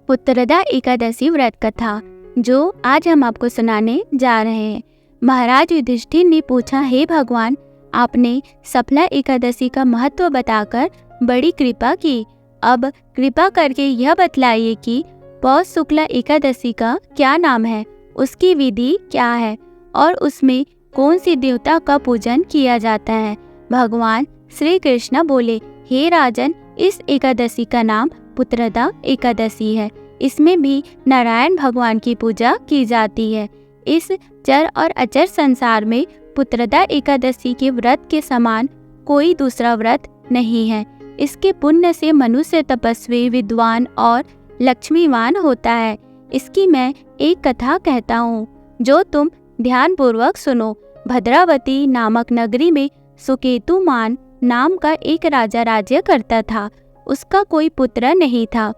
पुत्रदा एकादशी व्रत कथा जो आज हम आपको सुनाने जा रहे हैं। महाराज युधिष्ठिर ने पूछा, हे भगवान, आपने सफला एकादशी का महत्व बताकर बड़ी कृपा की। अब कृपा करके यह बतलाइए कि पौष शुक्ला एकादशी का क्या नाम है, उसकी विधि क्या है और उसमें कौन सी देवता का पूजन किया जाता है। भगवान श्री कृष्ण बोले, हे राजन, इस एकादशी का नाम पुत्रदा एकादशी है। इसमें भी नारायण भगवान की पूजा की जाती है। इस चर और अचर संसार में पुत्रदा एकादशी के व्रत के समान कोई दूसरा व्रत नहीं है। इसके पुण्य से मनुष्य तपस्वी, विद्वान और लक्ष्मीवान होता है। इसकी मैं एक कथा कहता हूँ जो तुम ध्यानपूर्वक सुनो। भद्रावती नामक नगरी में सुकेतुमान नाम का एक राजा राज्य करता था। उसका कोई पुत्र नहीं था।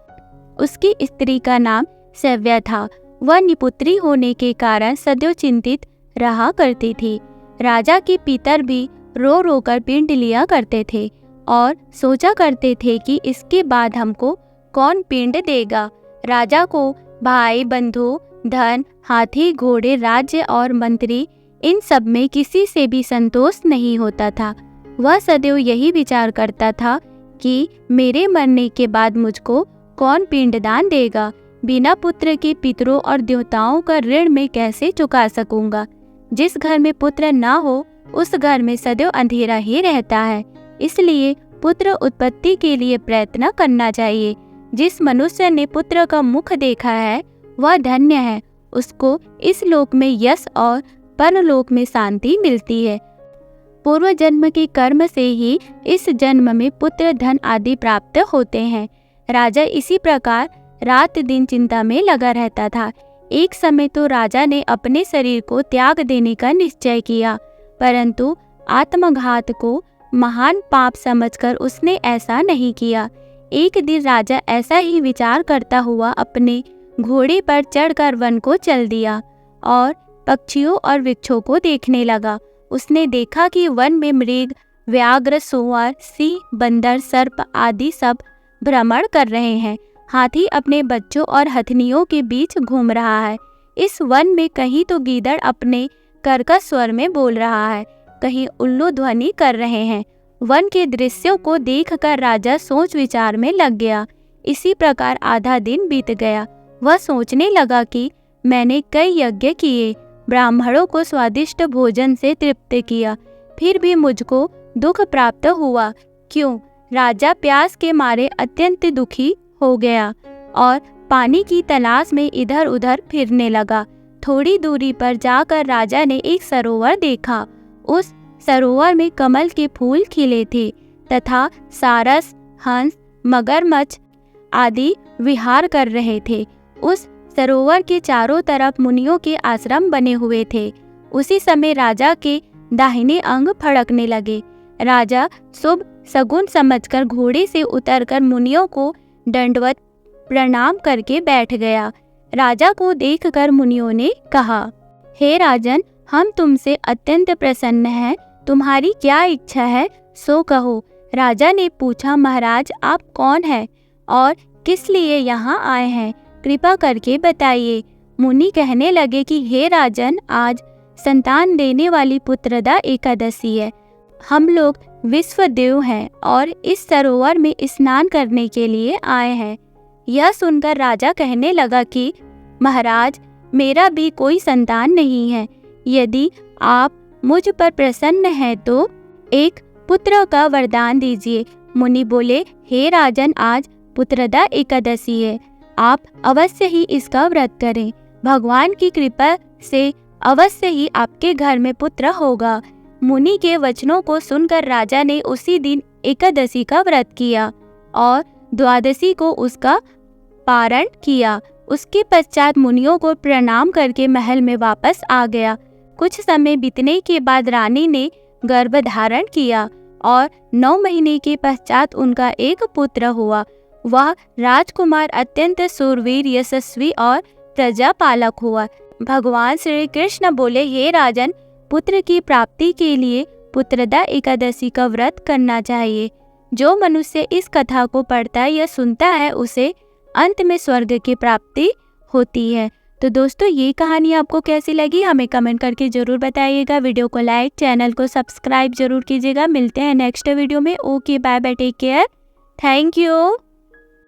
उसकी स्त्री का नाम सव्या था। वह निपुत्री होने के कारण सदैव चिंतित रहा करती थी। राजा के पितर भी रो रो कर पिंड लिया करते थे और सोचा करते थे कि इसके बाद हमको कौन पिंड देगा। राजा को भाई, बंधु, धन, हाथी, घोड़े, राज्य और मंत्री, इन सब में किसी से भी संतोष नहीं होता था। वह सदैव यही विचार करता था कि मेरे मरने के बाद मुझको कौन पिंडदान देगा। बिना पुत्र के पितरों और देवताओं का ऋण मैं कैसे चुका सकूंगा। जिस घर में पुत्र ना हो उस घर में सदैव अंधेरा ही रहता है। इसलिए पुत्र उत्पत्ति के लिए प्रयत्न करना चाहिए। जिस मनुष्य ने पुत्र का मुख देखा है वह धन्य है। उसको इस लोक में यश और परलोक में शांति मिलती है। पूर्व जन्म के कर्म से ही इस जन्म में पुत्र, धन आदि प्राप्त होते हैं। राजा इसी प्रकार रात दिन चिंता में लगा रहता था। एक समय तो राजा ने अपने शरीर को त्याग देने का निश्चय किया, परंतु आत्मघात को महान पाप समझकर उसने ऐसा नहीं किया। एक दिन राजा ऐसा ही विचार करता हुआ अपने घोड़े पर चढ़कर वन को चल दिया और पक्षियों और वृक्षों को देखने लगा। उसने देखा कि वन में मृग, व्याघ्र, सुअर, सिंह, बंदर, सर्प आदि सब भ्रमण कर रहे हैं। हाथी अपने बच्चों और हथनियों के बीच घूम रहा है। इस वन में कहीं तो गीदड़ अपने कर्कश स्वर में बोल रहा है, कहीं उल्लू ध्वनि कर रहे हैं। वन के दृश्यों को देखकर राजा सोच विचार में लग गया। इसी प्रकार आधा दिन बीत गया। वह सोचने लगा कि मैंने कई यज्ञ किए, ब्राह्मणों को स्वादिष्ट भोजन से तृप्त किया, फिर भी मुझको दुख प्राप्त हुआ। क्यों? राजा प्यास के मारे अत्यंत दुखी हो गया और पानी की तलाश में इधर उधर फिरने लगा। थोड़ी दूरी पर जाकर राजा ने एक सरोवर देखा। उस सरोवर में कमल के फूल खिले थे तथा सारस, हंस, मगरमच्छ आदि विहार कर रहे थे। उस सरोवर के चारों तरफ मुनियों के आश्रम बने हुए थे। उसी समय राजा के दाहिने अंग फड़कने लगे। राजा शुभ सगुन समझकर घोड़े से उतरकर मुनियों को दंडवत प्रणाम करके बैठ गया। राजा को देखकर मुनियों ने कहा, हे राजन, हम तुमसे अत्यंत प्रसन्न हैं। तुम्हारी क्या इच्छा है सो कहो। राजा ने पूछा, महाराज, आप कौन हैं और किस लिए यहाँ आए हैं, कृपा करके बताइए। मुनि कहने लगे कि हे राजन, आज संतान देने वाली पुत्रदा एकादशी है। हम लोग विश्वदेव हैं और इस सरोवर में स्नान करने के लिए आए हैं। यह सुनकर राजा कहने लगा कि महाराज, मेरा भी कोई संतान नहीं है। यदि आप मुझ पर प्रसन्न हैं तो एक पुत्र का वरदान दीजिए। मुनि बोले, हे राजन, आज पुत्रदा एकादशी है, आप अवश्य ही इसका व्रत करें। भगवान की कृपा से अवश्य ही आपके घर में पुत्र होगा। मुनि के वचनों को सुनकर राजा ने उसी दिन एकादशी का व्रत किया और द्वादशी को उसका पारण किया। उसके पश्चात मुनियों को प्रणाम करके महल में वापस आ गया। कुछ समय बीतने के बाद रानी ने गर्भ धारण किया और 9 महीने के पश्चात उनका एक पुत्र हुआ। वह राजकुमार अत्यंत शूरवीर, यशस्वी और प्रजापालक हुआ। भगवान श्री कृष्ण बोले, हे राजन, पुत्र की प्राप्ति के लिए पुत्रदा एकादशी का व्रत करना चाहिए। जो मनुष्य इस कथा को पढ़ता या सुनता है उसे अंत में स्वर्ग की प्राप्ति होती है। तो दोस्तों ये कहानी आपको कैसी लगी हमें कमेंट करके ज़रूर बताइएगा। वीडियो को लाइक, चैनल को सब्सक्राइब जरूर कीजिएगा। मिलते हैं नेक्स्ट वीडियो में। Okay, bye bye, take care, thank you.